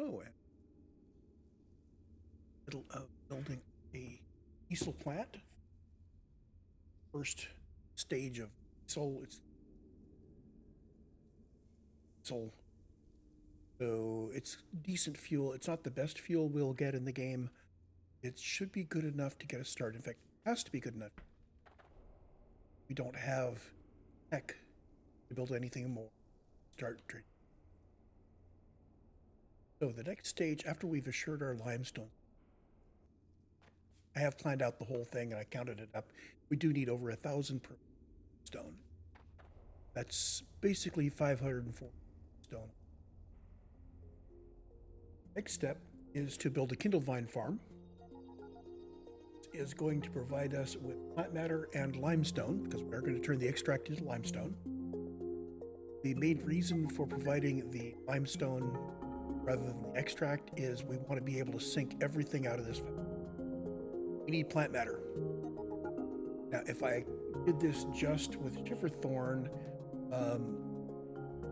Oh, and middle of building a diesel plant. First stage of diesel. It's diesel, so it's decent fuel. It's not the best fuel we'll get in the game. It should be good enough to get us started. In fact, it has to be good enough. We don't have tech to build anything more. Start trading. So the next stage, after we've assured our limestone, I have planned out the whole thing and I counted it up. We do need over 1,000 per stone. That's basically 504 stone. Next step is to build a Kindlevine farm. Is going to provide us with plant matter and limestone, because we're going to turn the extract into limestone. The main reason for providing the limestone rather than the extract is we want to be able to sink everything out of this. We need plant matter. Now, if I did this just with Shiverthorn,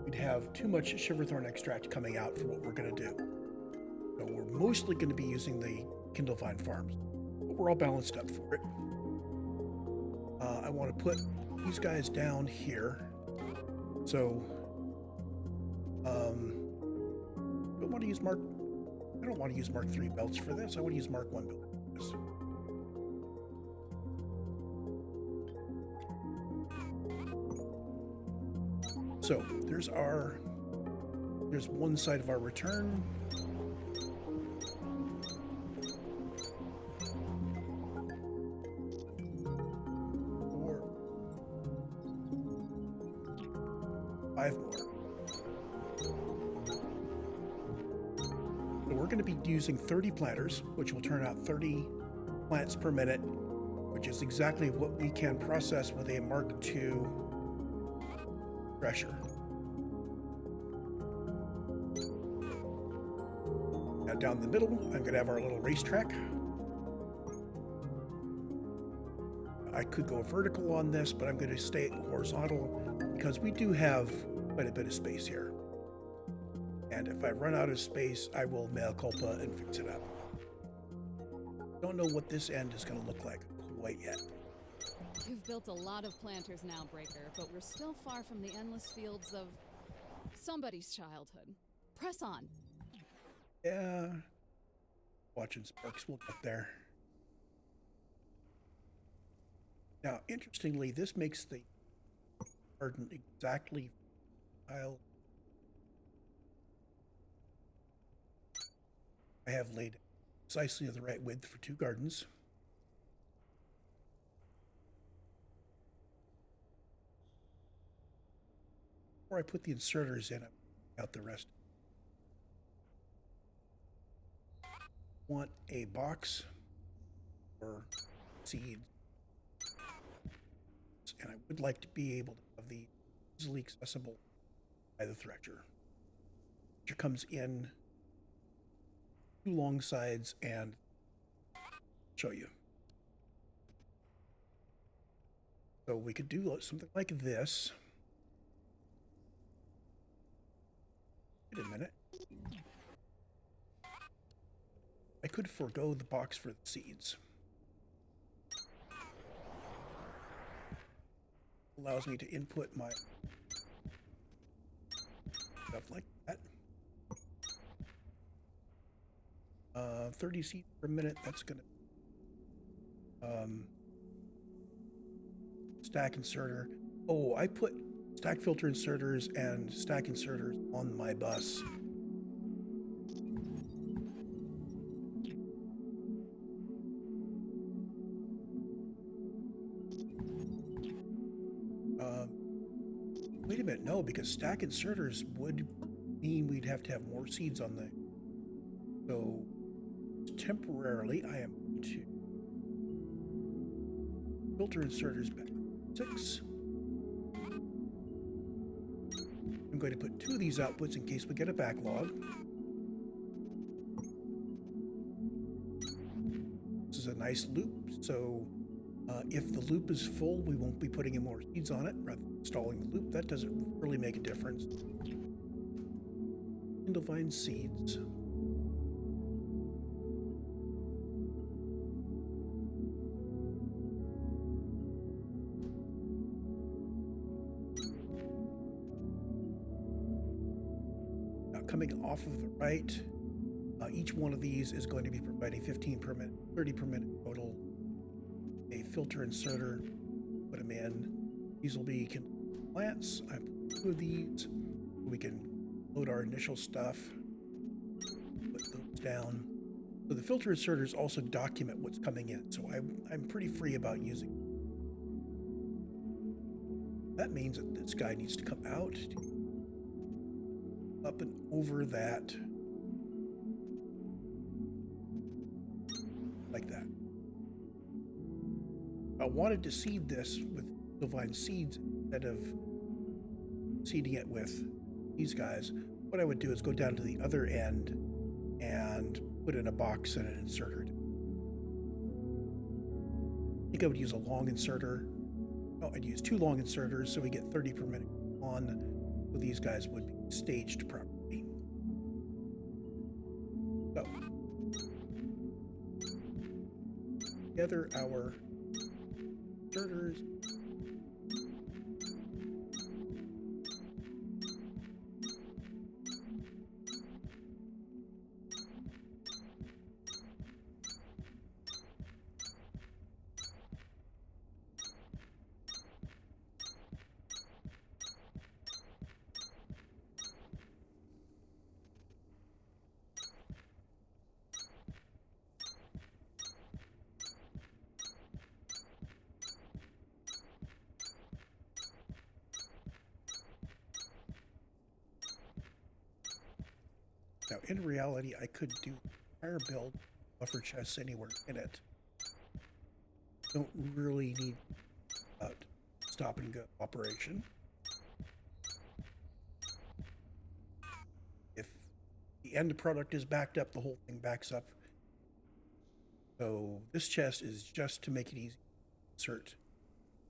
we'd have too much Shiverthorn extract coming out for what we're going to do. So we're mostly going to be using the Kindlevine farms. But we're all balanced up for it. I want to put these guys down here. So, I don't want to use I don't want to use Mark III belts for this. I want to use Mark I belts for this. So there's one side of our return. 5 more. So we're going to be using 30 planters, which will turn out 30 plants per minute, which is exactly what we can process with a Mark II thresher. Now down the middle, I'm going to have our little racetrack. I could go vertical on this, but I'm going to stay horizontal because we do have quite a bit of space here. And if I run out of space, I will mea culpa and fix it up. Don't know what this end is going to look like quite yet. You've built a lot of planters now, Breaker, but we're still far from the endless fields of somebody's childhood. Press on. Yeah. Watching Sparks, we'll get there. Now, interestingly, this makes the garden exactly tile. I have laid precisely the right width for 2 gardens. Before I put the inserters in, I out the rest. Want a box for seeds. And I would like to be able to have the easily accessible by the thresher. Thresher comes in 2 long sides and show you. So we could do something like this. Wait a minute. I could forego the box for the seeds. Allows me to input my stuff like that. 30 seeds per minute, that's gonna stack inserter. Oh, I put stack filter inserters and stack inserters on my bus. Wait a minute, no, because stack inserters would mean we'd have to have more seeds on the. So temporarily, I am going to filter inserters back 6. I'm going to put 2 of these outputs in case we get a backlog. This is a nice loop, so if the loop is full, we won't be putting in more seeds on it rather than installing the loop. That doesn't really make a difference. Kindlevine seeds. coming off of the right. Each one of these is going to be providing 15 per minute, 30 per minute total. A filter inserter, put them in. These will be plants. I put 2 of these. We can load our initial stuff, put those down. So the filter inserters also document what's coming in. So I'm pretty free about using. That means that this guy needs to come out, up and over that, like that. I wanted to seed this with Kindlevine seeds instead of seeding it with these guys. What I would do is go down to the other end and put in a box and an inserter. I think I would use a long inserter. Oh, I'd use 2 long inserters so we get 30 per minute on. So these guys would be staged properly. So, together our inserters. Now, in reality, I could do entire build buffer chests anywhere in it. Don't really need stop and go operation. If the end product is backed up, the whole thing backs up. So this chest is just to make it easy to insert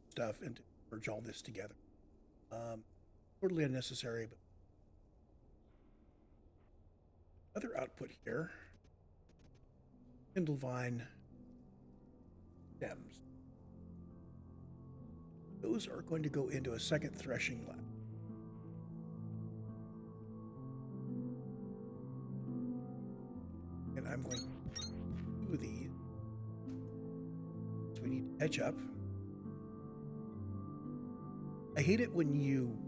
stuff and to merge all this together. Totally unnecessary, but other output here, Kindlevine stems. Those are going to go into a second threshing lab. And I'm going to do these. So we need to etch up. I hate it when you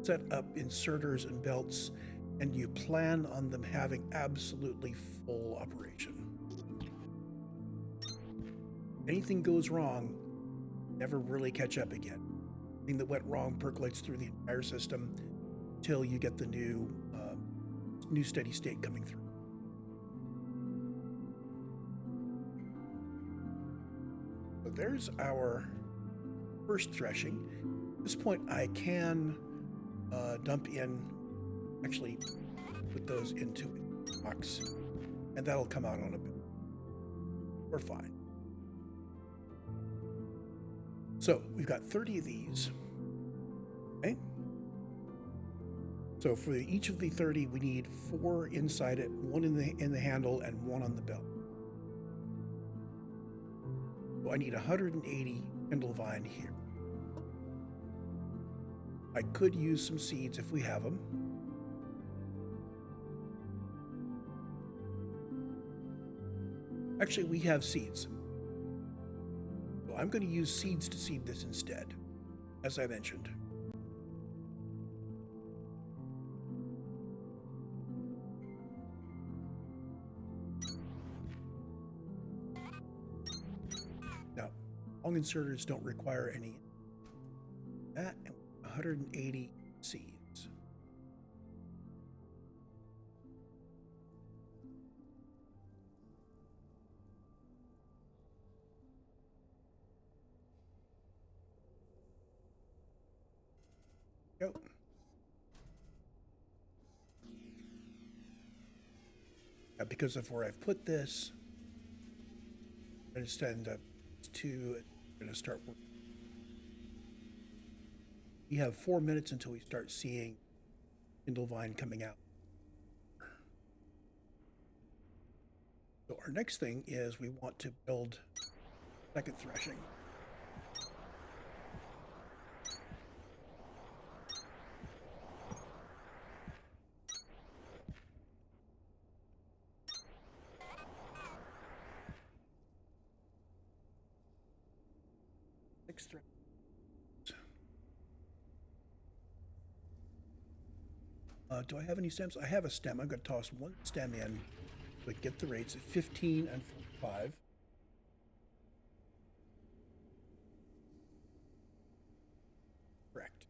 set up inserters and belts and you plan on them having absolutely full operation. Anything goes wrong, never really catch up again. Anything that went wrong percolates through the entire system until you get the new steady state coming through. So there's our first threshing. At this point, I can dump in, actually put those into a box, and that'll come out on a bit. We're fine. So we've got 30 of these. Okay. So for each of the 30, we need 4 inside it, 1 in the handle, and 1 on the belt. So I need 180 Kindlevine here. I could use some seeds if we have them. Actually, we have seeds. So I'm going to use seeds to seed this instead, as I mentioned. Now, long inserters don't require any. That and 180 seeds. Go. Now, because of where I've put this, I'm going to stand up to it. I'm going to start working. We have 4 minutes until we start seeing Kindlevine coming out. So our next thing is we want to build second threshing. Do I have any stems? I have a stem. I'm going to toss one stem in, but get the rates at 15 and 45. Correct.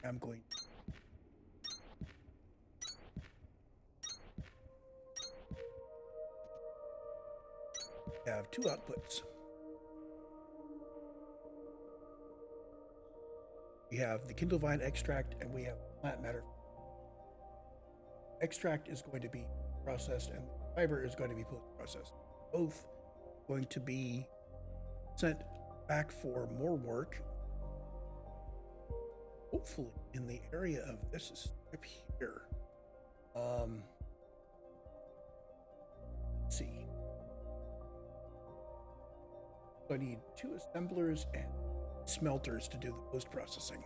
I'm going to have two outputs. We have the Kindlevine extract and we have plant matter. Extract is going to be processed and fiber is going to be post-processed. Both going to be sent back for more work. Hopefully in the area of this strip here. Let's see. So I need 2 assemblers and smelters to do the post-processing.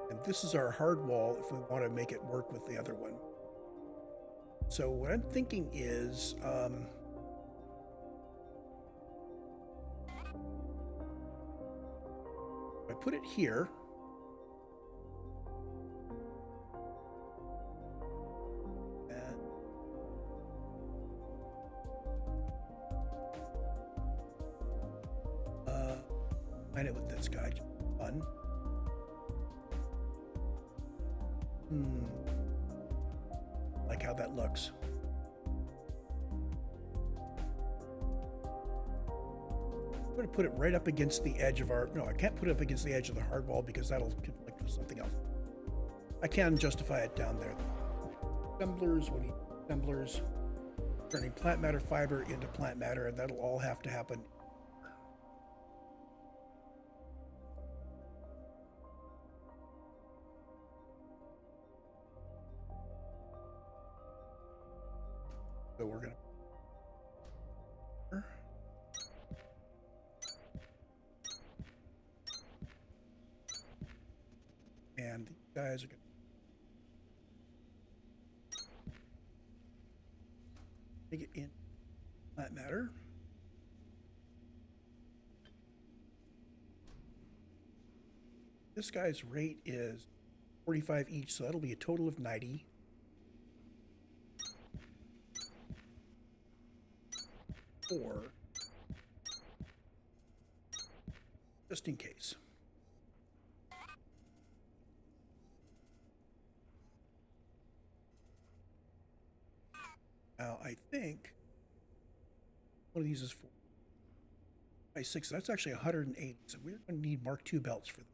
And this is our hard wall if we want to make it work with the other one. So what I'm thinking is, I put it here. And line it with this guy. Fun. Like how that looks. I'm going to put it right up against the edge of our... No, I can't put it up against the edge of the hard wall because that'll conflict with something else. I can justify it down there. Assemblers, we need assemblers. Turning plant matter fiber into plant matter, and that'll all have to happen. So we're going to... And these guys are going to take it in plant matter. This guy's rate is 45 each, so that'll be a total of 90. Or just in case. Now I think one of these is 4 by 6. That's actually 180. So we're going to need Mark II belts for them.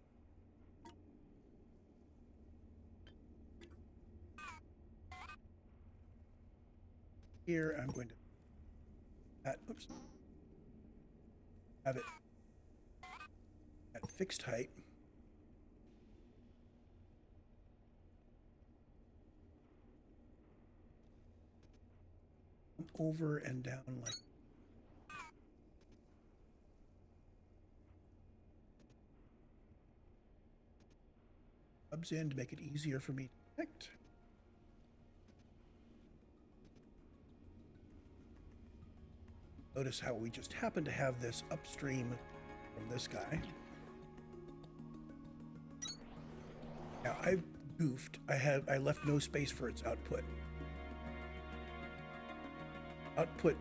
Here I'm going to have it at fixed height. Over and down like hubs in to make it easier for me to connect. Notice how we just happen to have this upstream from this guy. Now I goofed. I left no space for its output. Output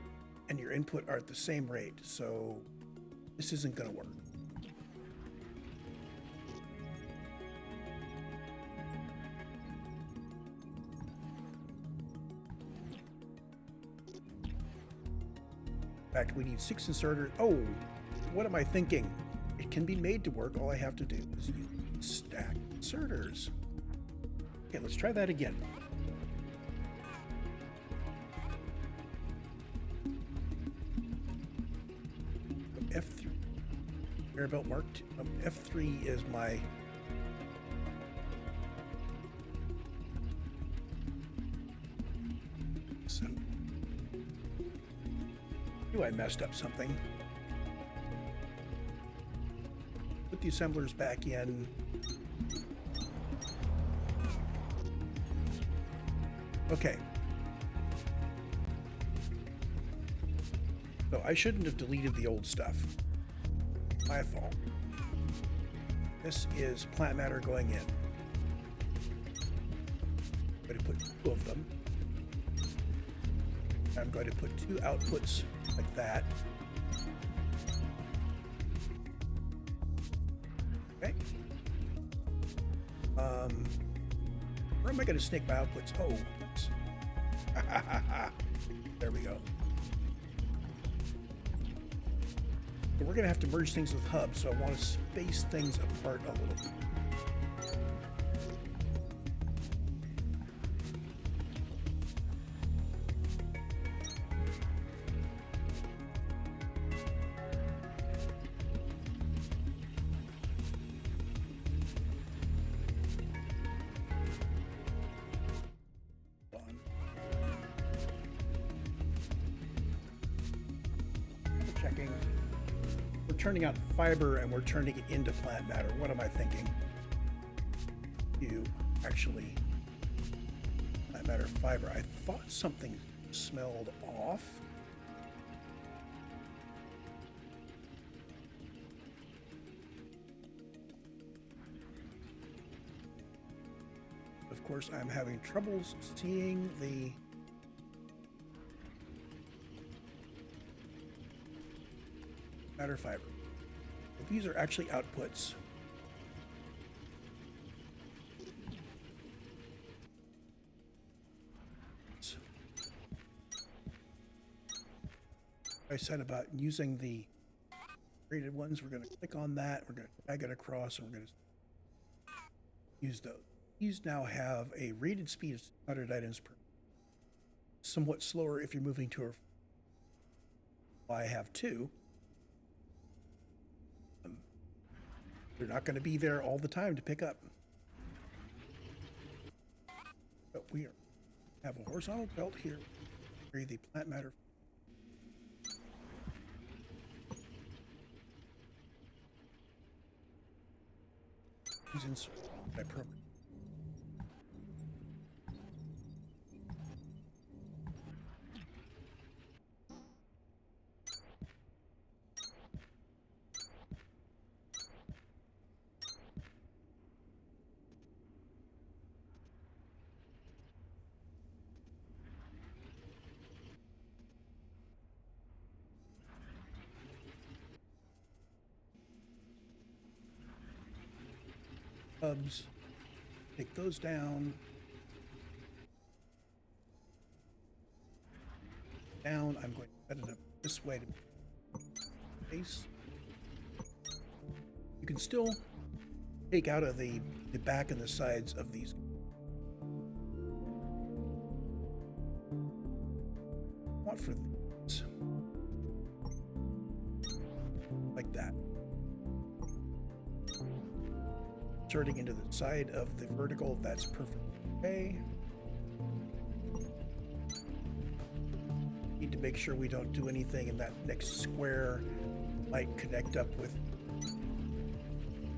and your input are at the same rate, so this isn't going to work. In fact, we need 6 inserters. Oh, what am I thinking? It can be made to work. All I have to do is use stack inserters. Okay, let's try that again. F3 conveyor belt marked. F3 is my I messed up something. Put the assemblers back in. Okay. So I shouldn't have deleted the old stuff. My fault. This is plant matter going in. I'm going to put 2 of them. I'm going to put 2 outputs like that. Okay. Where am I going to snake my outputs? Oh, oops. There we go. So we're going to have to merge things with hubs, so I want to space things apart a little bit. Checking. We're turning out fiber and we're turning it into plant matter. What am I thinking? You actually plant matter fiber. I thought something smelled off. Of course, I'm having troubles seeing the matter fiber. But these are actually outputs. I said about using the graded ones, we're going to click on that, we're going to drag it across, and we're going to use those. These now have a rated speed of 100 items per. Somewhat slower if you're moving to a. I have 2. They're not going to be there all the time to pick up. But we have a horizontal belt here. Carry the plant matter. Use insert by program. Hubs, take those down. I'm going to set it up this way to base. You can still take out of the back and the sides of these. What for these? Like that. Inserting into the side of the vertical, that's perfect. Okay. Need to make sure we don't do anything in that next square. Might connect up with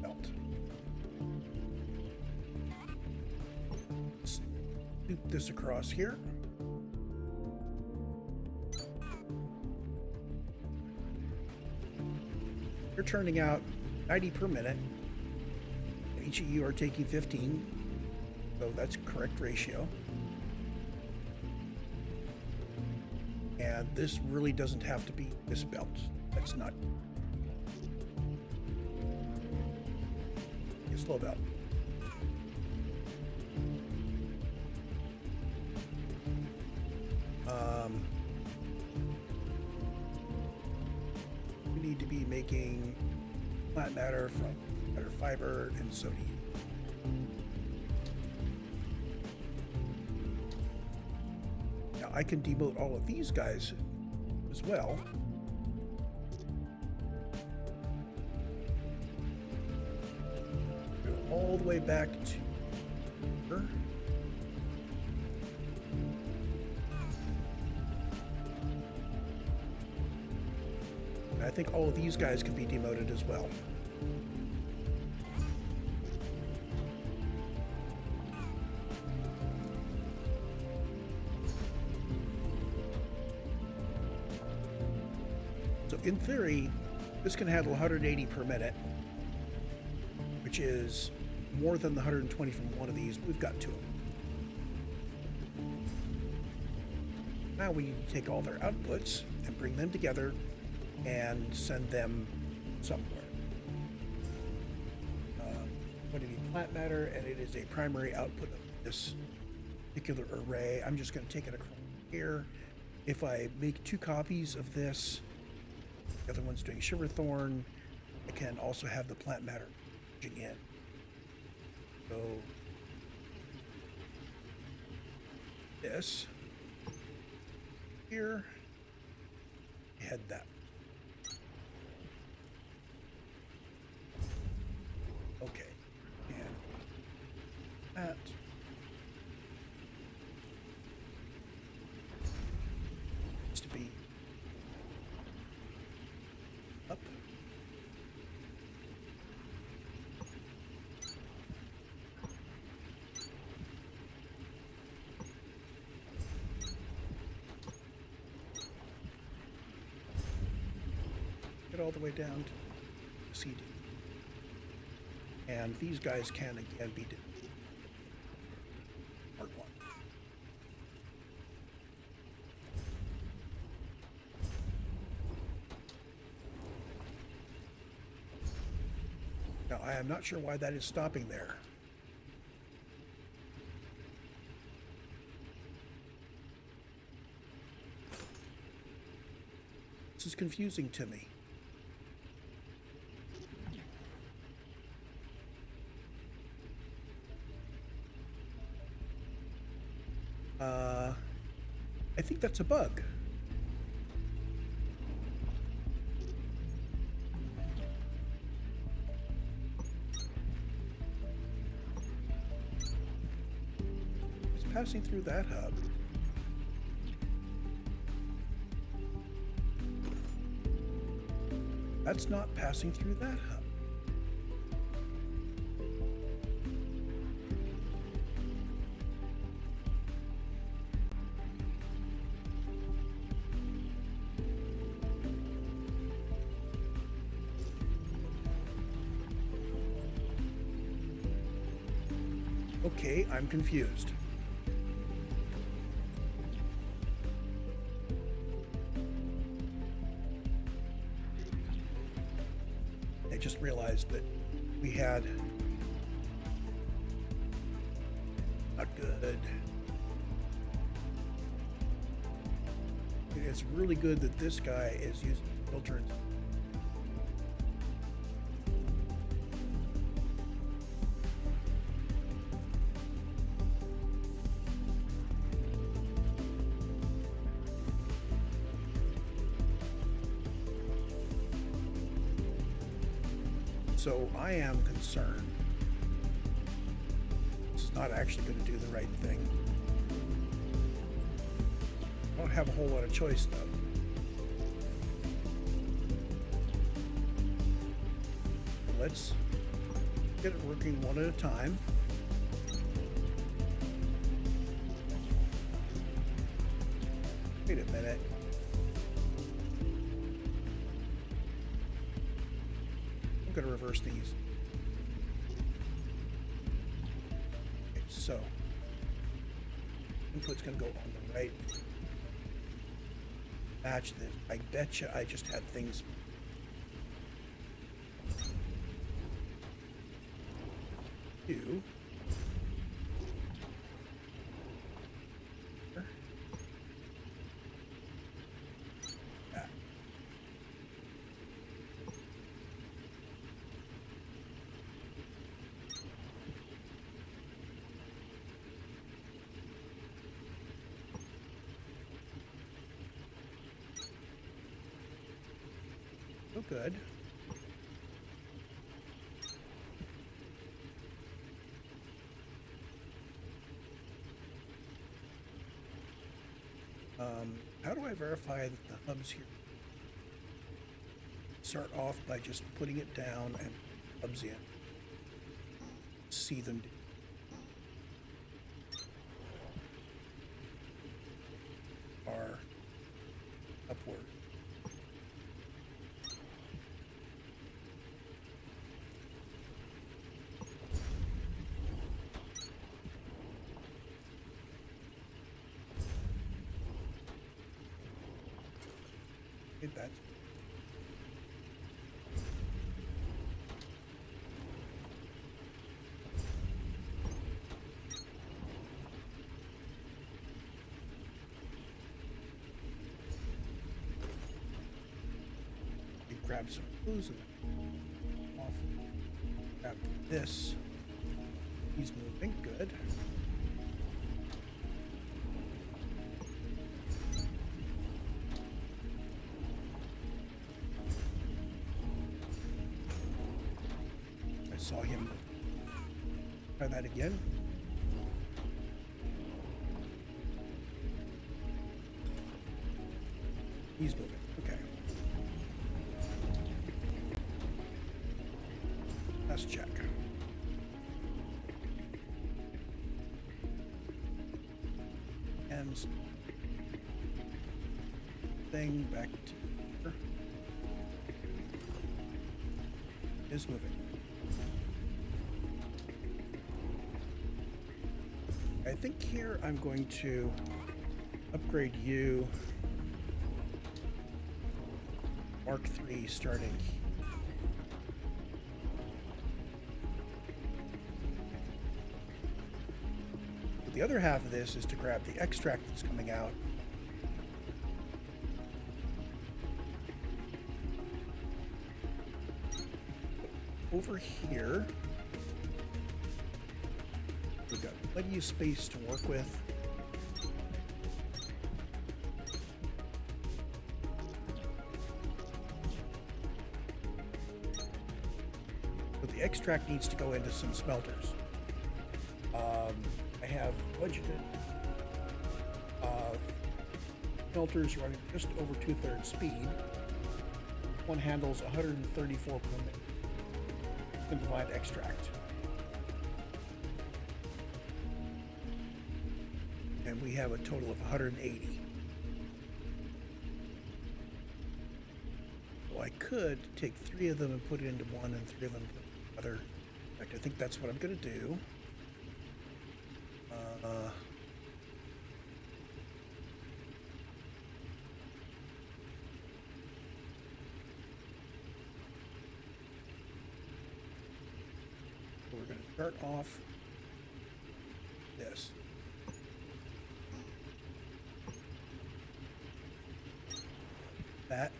belt. Scoop this across here. You're turning out 90 per minute. Each of you are taking 15, so that's correct ratio. And this really doesn't have to be this belt. That's not a slow belt. We need to be making plant matter from matter fiber, and so do you. Now I can demote all of these guys as well. Go all the way back to here. And I think all of these guys can be demoted as well. in theory, this can handle 180 per minute, which is more than the 120 from one of these. We've got two. Now we need to take all their outputs and bring them together and send them somewhere. What do you need? Plant matter, and it is a primary output of this particular array. I'm just going to take it across here. If I make 2 copies of this, the other one's doing Shiverthorn, I can also have the plant matter merging in. So this here, head that. Okay, and that. Needs to be up. Get all the way down to CD. And these guys can again be part 1. Now I am not sure why that is stopping there. This is confusing to me. I think that's a bug. It's passing through that hub. That's not passing through that hub. Okay, I'm confused. I just realized that we had... Not good. It's really good that this guy is using filters. So I am concerned this is not actually going to do the right thing. I don't have a whole lot of choice though. Let's get it working one at a time. Wait a minute. I'm going to reverse these. Okay, so input's going to go on the right. Match this. I betcha I just had things. Do. Oh, good. How do I verify that the hubs here? Start off by just putting it down and hubs in. See them. Are upward. Hit that. Grab some clues and off. Grab this. He's moving. Good. I saw him. Try that again. He's moving. Okay. Let's check. And thing back to here. Is moving. I think here I'm going to upgrade you. Mark III starting. The other half of this is to grab the extract that's coming out. Over here, we've got plenty of space to work with. But the extract needs to go into some smelters. I have budgeted smelters running just over 2/3 speed. One handles 134 per minute. Simplified extract. And we have a total of 180. So I could take 3 of them and put it into one and 3 of them into the other. In fact, I think that's what I'm going to do. We're going to start off this. That.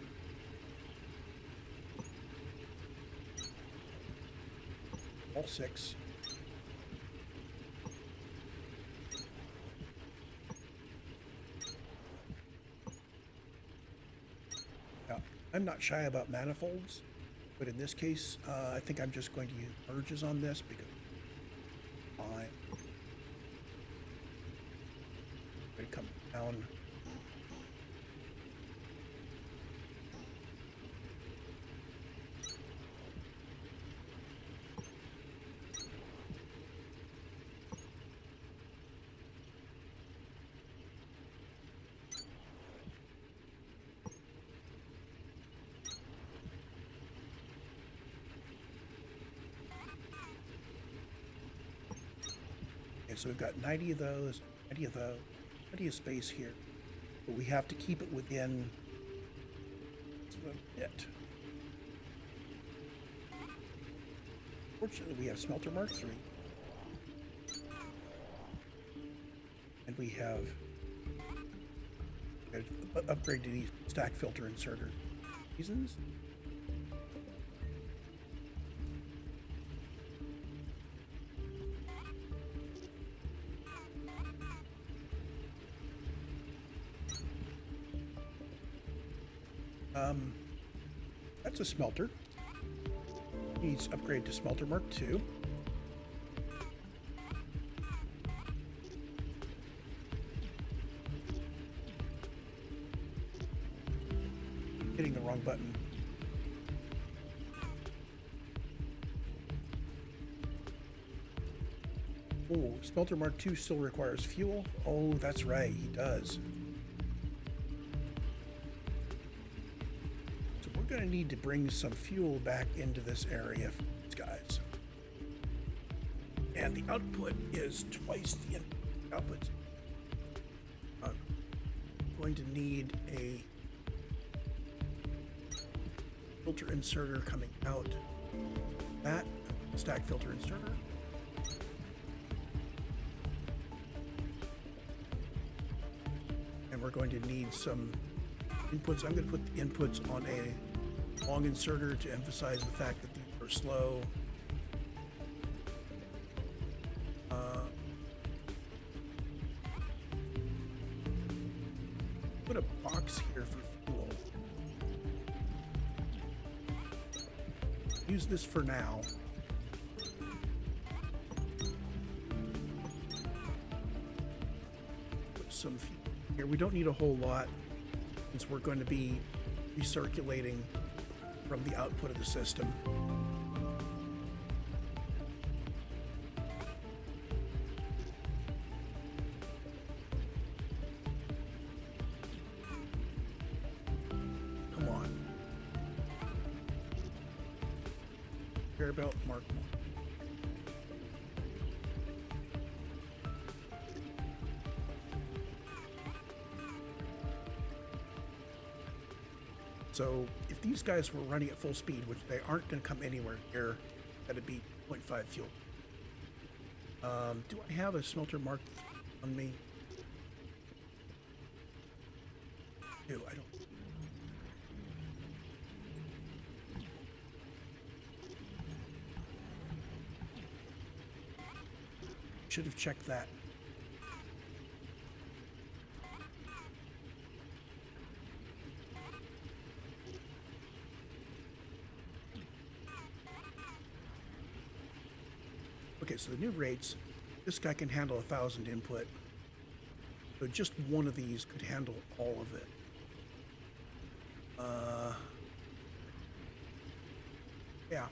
All 6. Now, I'm not shy about manifolds, but in this case, I think I'm just going to use merges on this because I'm going to come down. So we've got 90 of those, 90 of those, plenty of space here, but we have to keep it within a bit. Fortunately, we have Smelter Mark III, and we have upgrade to these stack filter inserter reasons. That's a smelter. Needs upgrade to Smelter Mark II. Hitting the wrong button. Oh, Smelter Mark II still requires fuel. Oh, that's right, he does. Going to need to bring some fuel back into this area for these guys. And the output is twice the output. I'm going to need a filter inserter coming out. That stack filter inserter. And we're going to need some inputs. I'm going to put the inputs on a long inserter to emphasize the fact that these are slow. Put a box here for fuel. Use this for now. Put some fuel here. We don't need a whole lot since we're going to be recirculating from the output of the system. Come on. Conveyor belt mark 1. So if these guys were running at full speed, which they aren't going to come anywhere near, that'd be 0.5 fuel. Do I have a smelter mark on me? No, I don't. Should have checked that. Okay, so the new rates, this guy can handle 1,000 input. So just one of these could handle all of it. Yeah.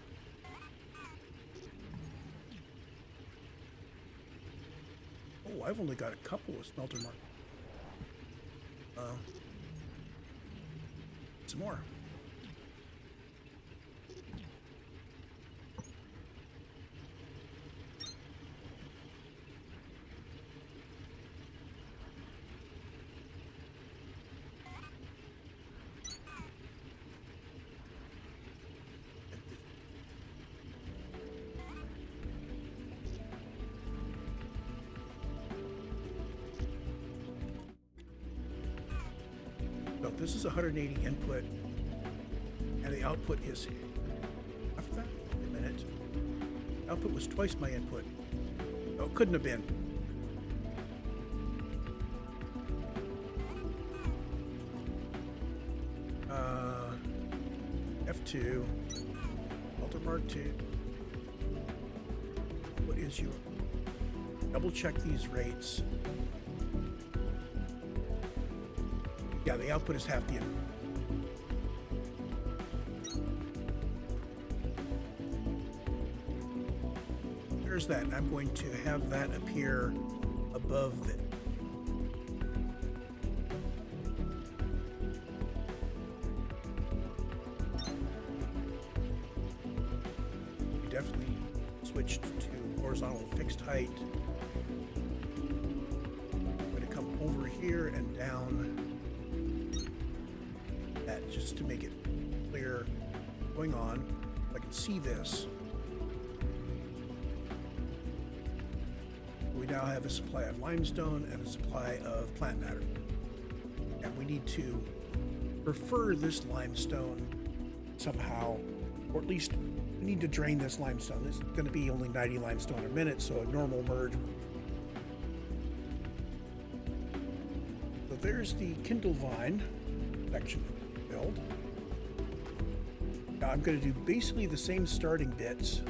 Oh, I've only got a couple of smelter marks. Some more. So this is 180 input, and the output is half that. Wait a minute. Output was twice my input. Oh, it couldn't have been. F2, Alter Mark 2. What is your? Double check these rates. Yeah, the output is half the input. There's that. I'm going to have that appear above the. We definitely switched to horizontal fixed height. I'm going to come over here and down. That just to make it clear going on. I can see this. We now have a supply of limestone and a supply of plant matter. And we need to prefer this limestone somehow, or at least we need to drain this limestone. This is going to be only 90 limestone a minute, so a normal merge. So there's the Kindle Vine section build. Now I'm going to do basically the same starting bits.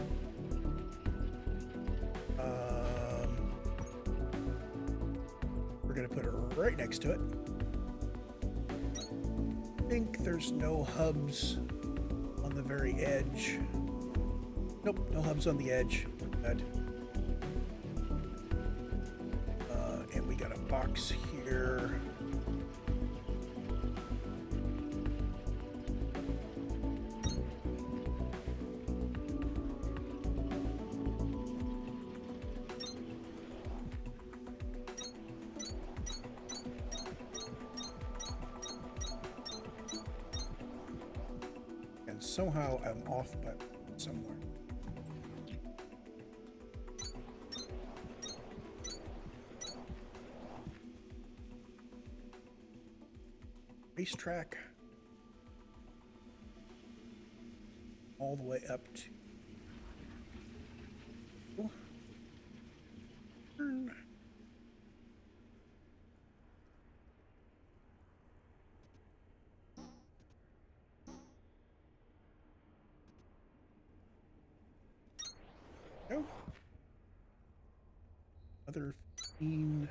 We're going to put it right next to it. I think there's no hubs on the very edge. Nope, no hubs on the edge. Good. And we got a box here. somehow I'm off by somewhere. Racetrack. All the way up to turn. Go. Another 15.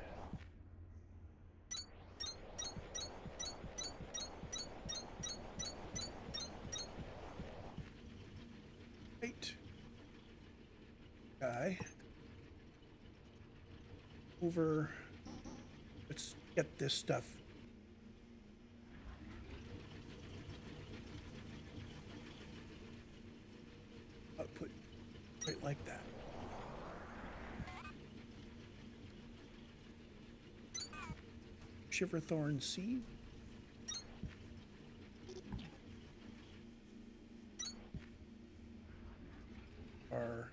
Right. Guy. Over. Let's get this stuff. Output right like that. Shiverthorn seed. Our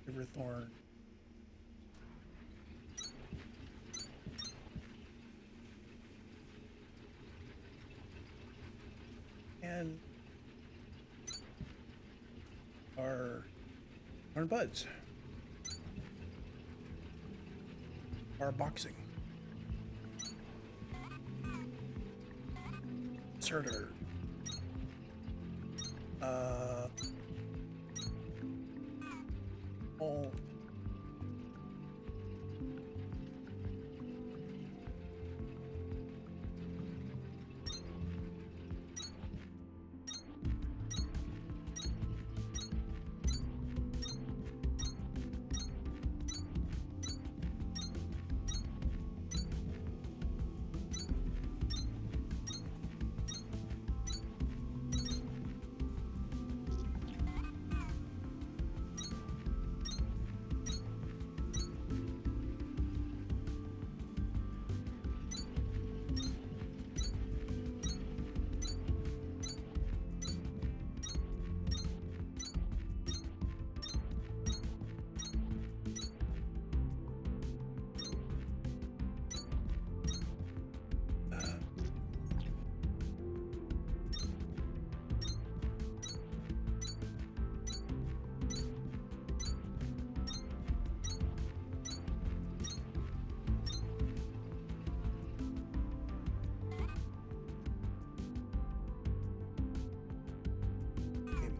Shiverthorn. And our buds. Our boxing. Inserter. All.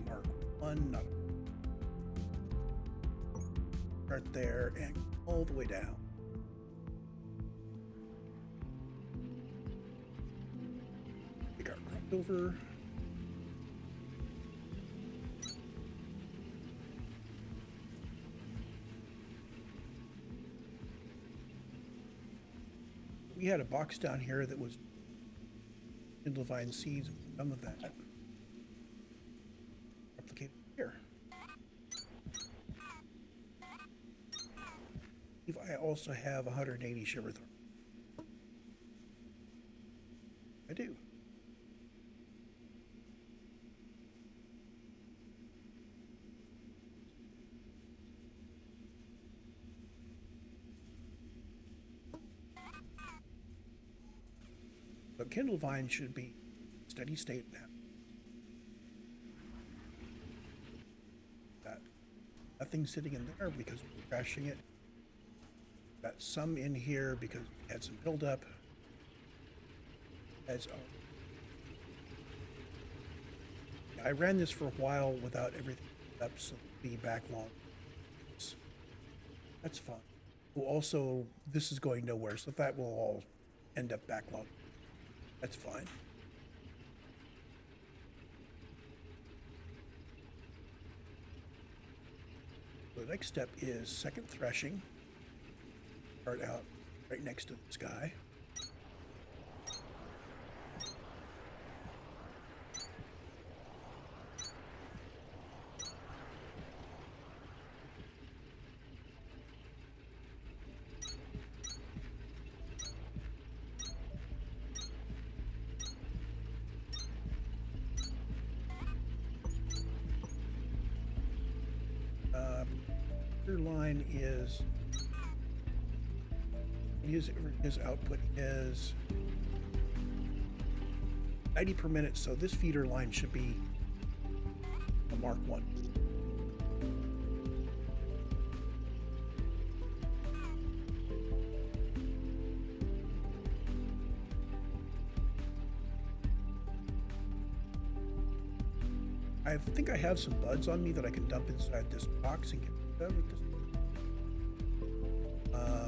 Mark 1, not start there and all the way down. Take our crossover. We had a box down here that was Kindlevine seeds, some of that. Replicate here. If I also have 180 Shiverthorn. I do. But Kindlevine should be steady state now. That nothing sitting in there because we're crashing it. Got some in here because we had some buildup. As I ran this for a while without everything up, so the backlog. That's fun. Well, also, this is going nowhere, so that will all end up backlogged. That's fine. The next step is second threshing. Start out right next to this guy. Your line is his output is 90 per minute, so this feeder line should be a Mark 1. I think I have some buds on me that I can dump inside this box and get rid of this.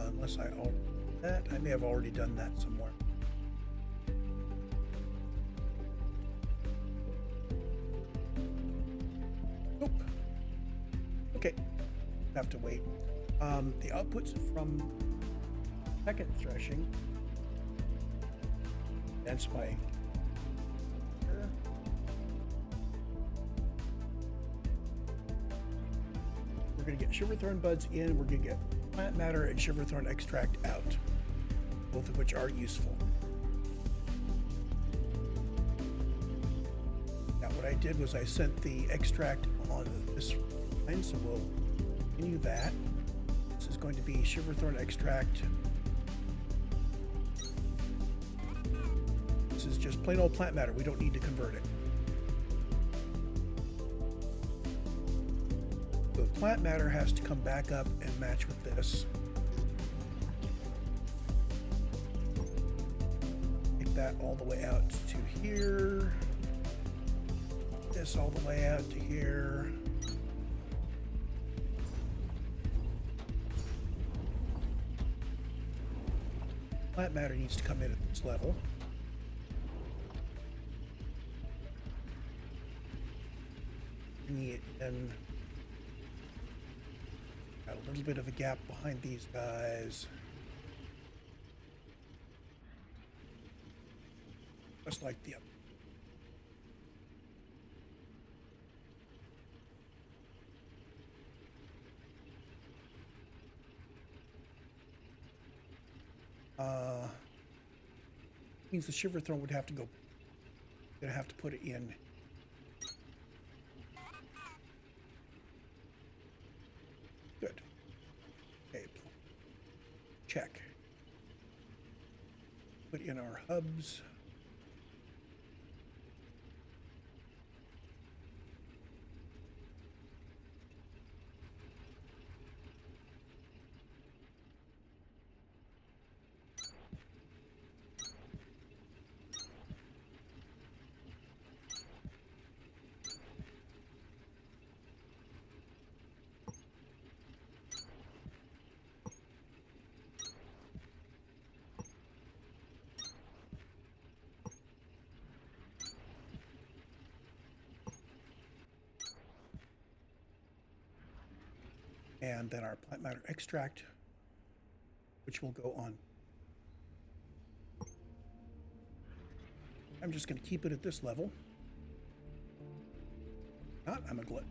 Unless I already did that. I may have already done that somewhere. Nope. Okay. Have to wait. The outputs from second threshing. That's my. We're going to get Shiverthorn buds in. We're going to get plant matter and Shiverthorn extract out, both of which are useful. Now, what I did was I sent the extract on this line, so we'll continue that. This is going to be Shiverthorn extract. This is just plain old plant matter. We don't need to convert it. The plant matter has to come back up and match with this. Take that all the way out to here. This all the way out to here. Plant matter needs to come in at this level. Bringing it in. Got a little bit of a gap behind these guys. Just like the other. Means the Shiverthorn would have to go. Gonna have to put it in. Good. Okay. Check. Put in our hubs. And then our plant matter extract, which will go on. I'm just going to keep it at this level. Not, I'm a glutton.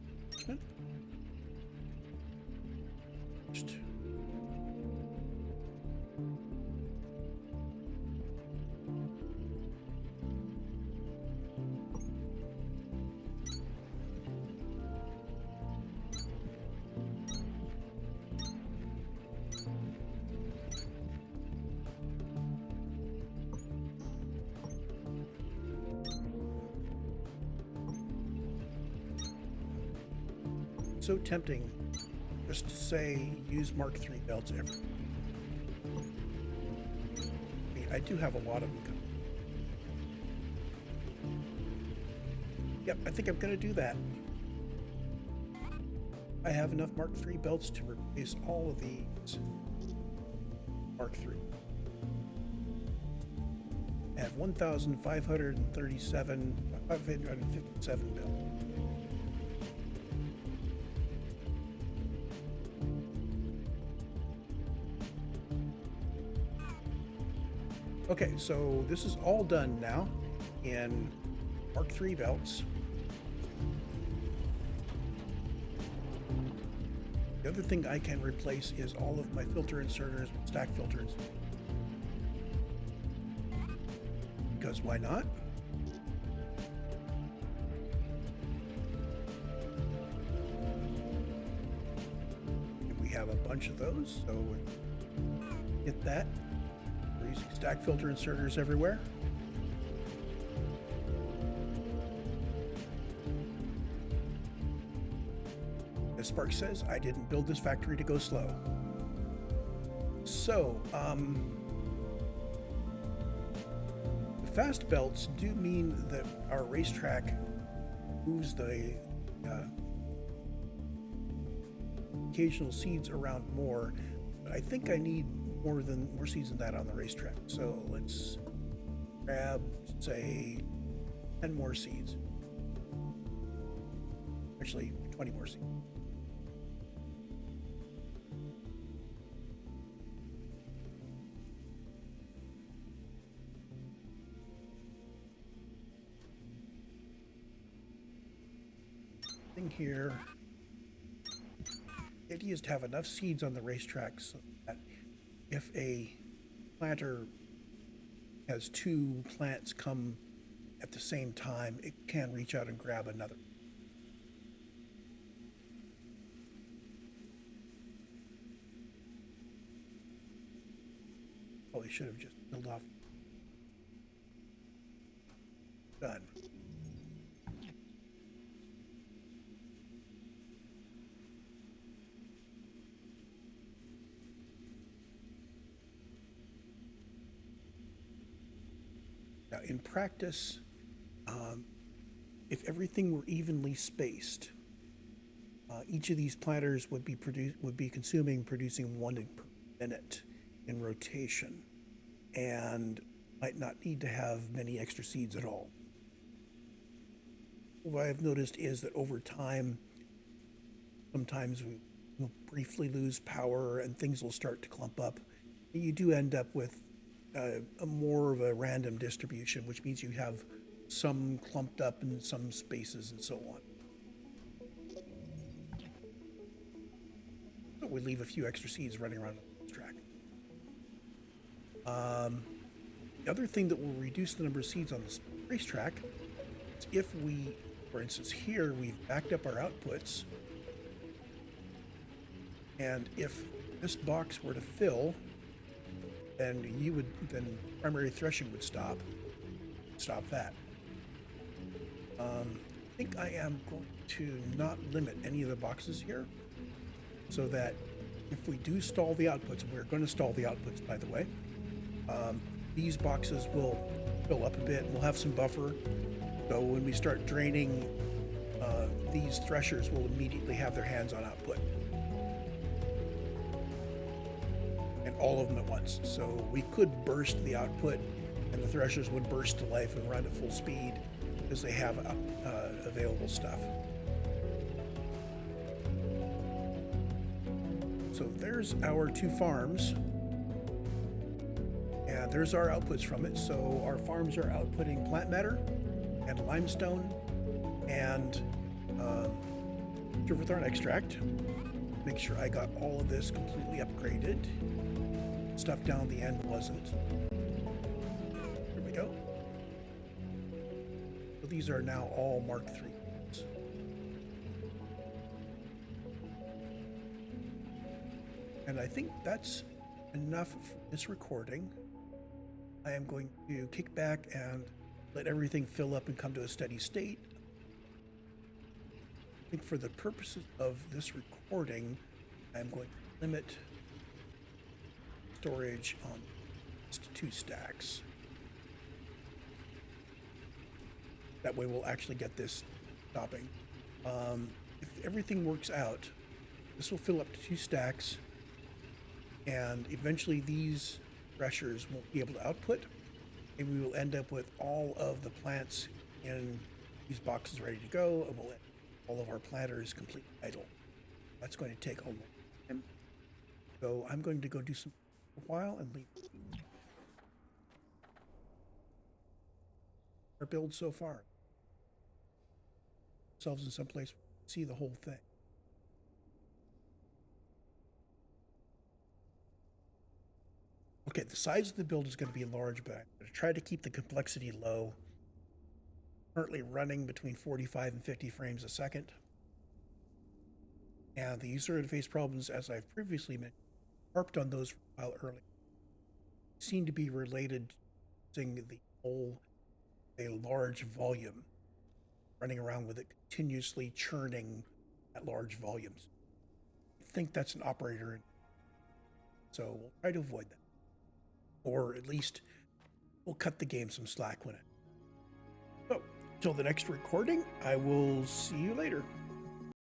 So tempting just to say use Mark III belts every. I mean, I do have a lot of them coming. Yep, I think I'm going to do that. I have enough Mark III belts to replace all of these Mark III. I have 557 belts. Okay, so this is all done now in Mark III belts. The other thing I can replace is all of my filter inserters with stack filters. Because why not? And bunch of those, so get that. We're using stack filter inserters everywhere. As Spark says, I didn't build this factory to go slow. So, the fast belts do mean that our racetrack moves the occasional seeds around more, but I think I need more seeds than that on the racetrack. So let's grab, say, 10 more seeds. Actually, 20 more seeds. Thing here. The idea is to have enough seeds on the racetrack so that if a planter has two plants come at the same time, it can reach out and grab another. Probably should have just killed off. Done. Now, in practice, if everything were evenly spaced, each of these planters would be producing 1 per minute in rotation, and might not need to have many extra seeds at all. What I've noticed is that over time, sometimes we will briefly lose power and things will start to clump up. And you do end up with a more of a random distribution, which means you have some clumped up in some spaces and so on. So we leave a few extra seeds running around the track. The other thing that will reduce the number of seeds on the racetrack is if we, for instance, here we've backed up our outputs, and if this box were to fill, then primary threshing would stop that. I think I am going to not limit any of the boxes here, so that if we do stall the outputs, and we're going to stall the outputs, by the way, these boxes will fill up a bit, and we'll have some buffer. So when we start draining, these threshers will immediately have their hands on output. And all of them at once. So we could burst the output, and the threshers would burst to life and run at full speed because they have available stuff. So there's our 2 farms, and there's our outputs from it. So our farms are outputting plant matter and limestone and sugarthorn extract. Make sure I got all of this completely upgraded. Stuff down the end wasn't. There we go. So these are now all Mark III. And I think that's enough for this recording. I am going to kick back and let everything fill up and come to a steady state. I think for the purposes of this recording, I'm going to limit storage on just 2 stacks. That way we'll actually get this stopping. If everything works out, this will fill up to 2 stacks, and eventually these threshers won't be able to output, and we will end up with all of the plants in these boxes ready to go, and we'll end all of our planters completely idle. That's going to take a long time. So I'm going to go do some for a while and leave our build so far. Ourselves in some place, see the whole thing. Okay, the size of the build is going to be large, but I'm going to try to keep the complexity low. Currently running between 45 and 50 frames a second. And the user interface problems, as I've previously mentioned, harped on those for a while earlier, seem to be related to using the whole a large volume, running around with it continuously churning at large volumes. I think that's an operator, so we'll try to avoid that. Or at least we'll cut the game some slack when it. So, till the next recording, I will see you later.